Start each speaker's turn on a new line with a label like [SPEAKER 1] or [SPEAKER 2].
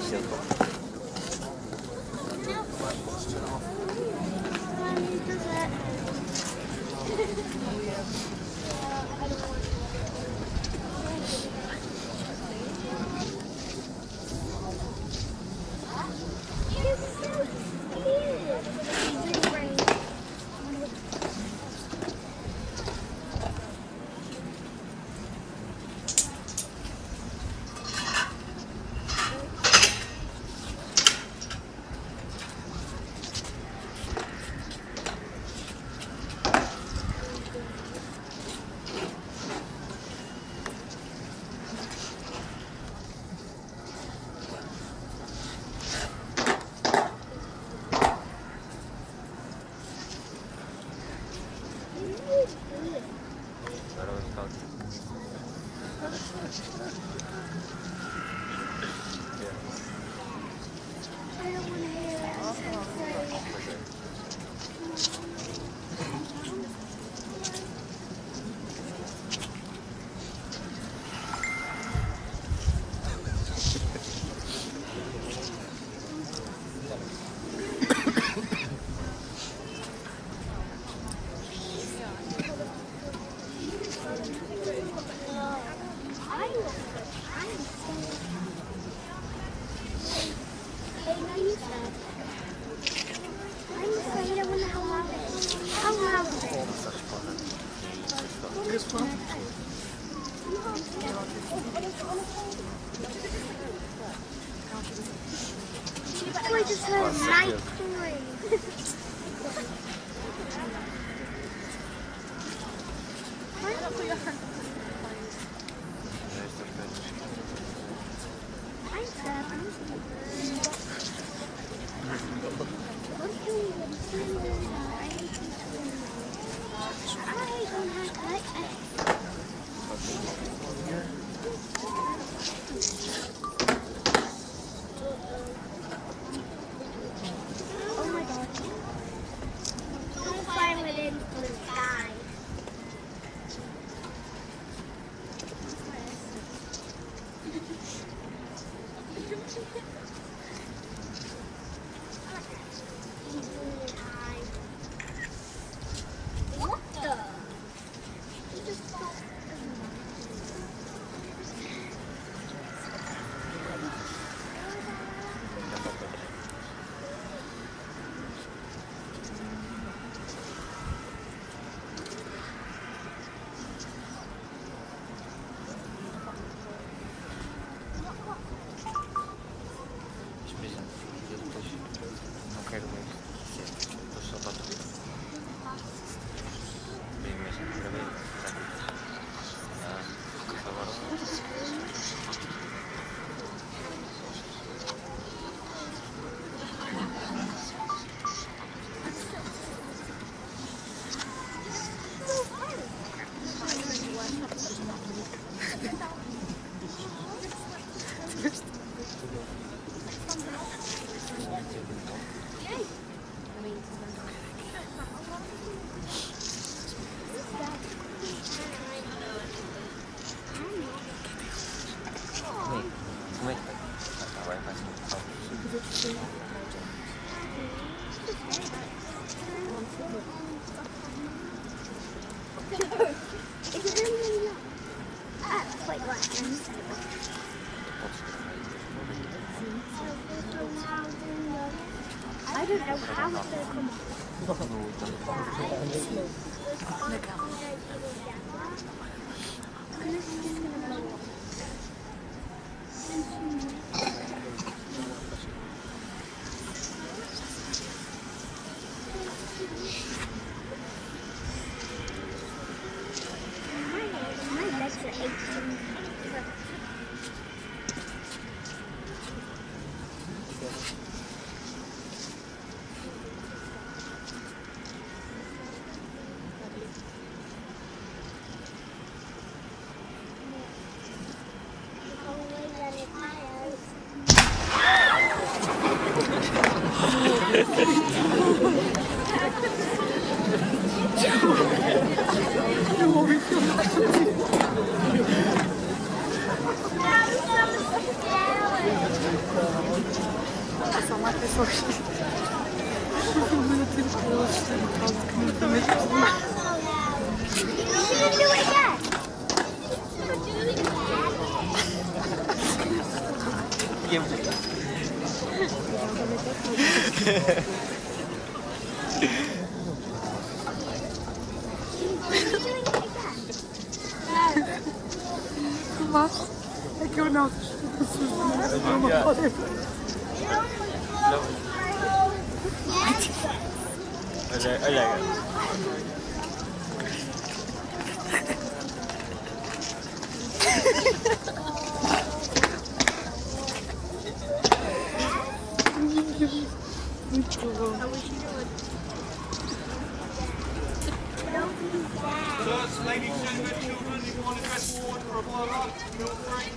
[SPEAKER 1] しようと。
[SPEAKER 2] I just heard a night crying. Oh my god. Don't fly within blue sky. What the? You just don't.
[SPEAKER 1] Não quero muito. Estou só para tudo. Bem, mas gravei. Agora. Como é que vai? Vai ser.
[SPEAKER 2] Is it really long? Wait, what? I don't know how it's going to come My legs are aching.
[SPEAKER 3] Salak ve sosyal. Bunu Türk yolcuları kalkın.
[SPEAKER 2] You do it again.
[SPEAKER 1] Kim?
[SPEAKER 3] Mas é que eu não
[SPEAKER 1] Öyle.
[SPEAKER 4] Ladies and children, if you want to dress forward or a blow up, feel free.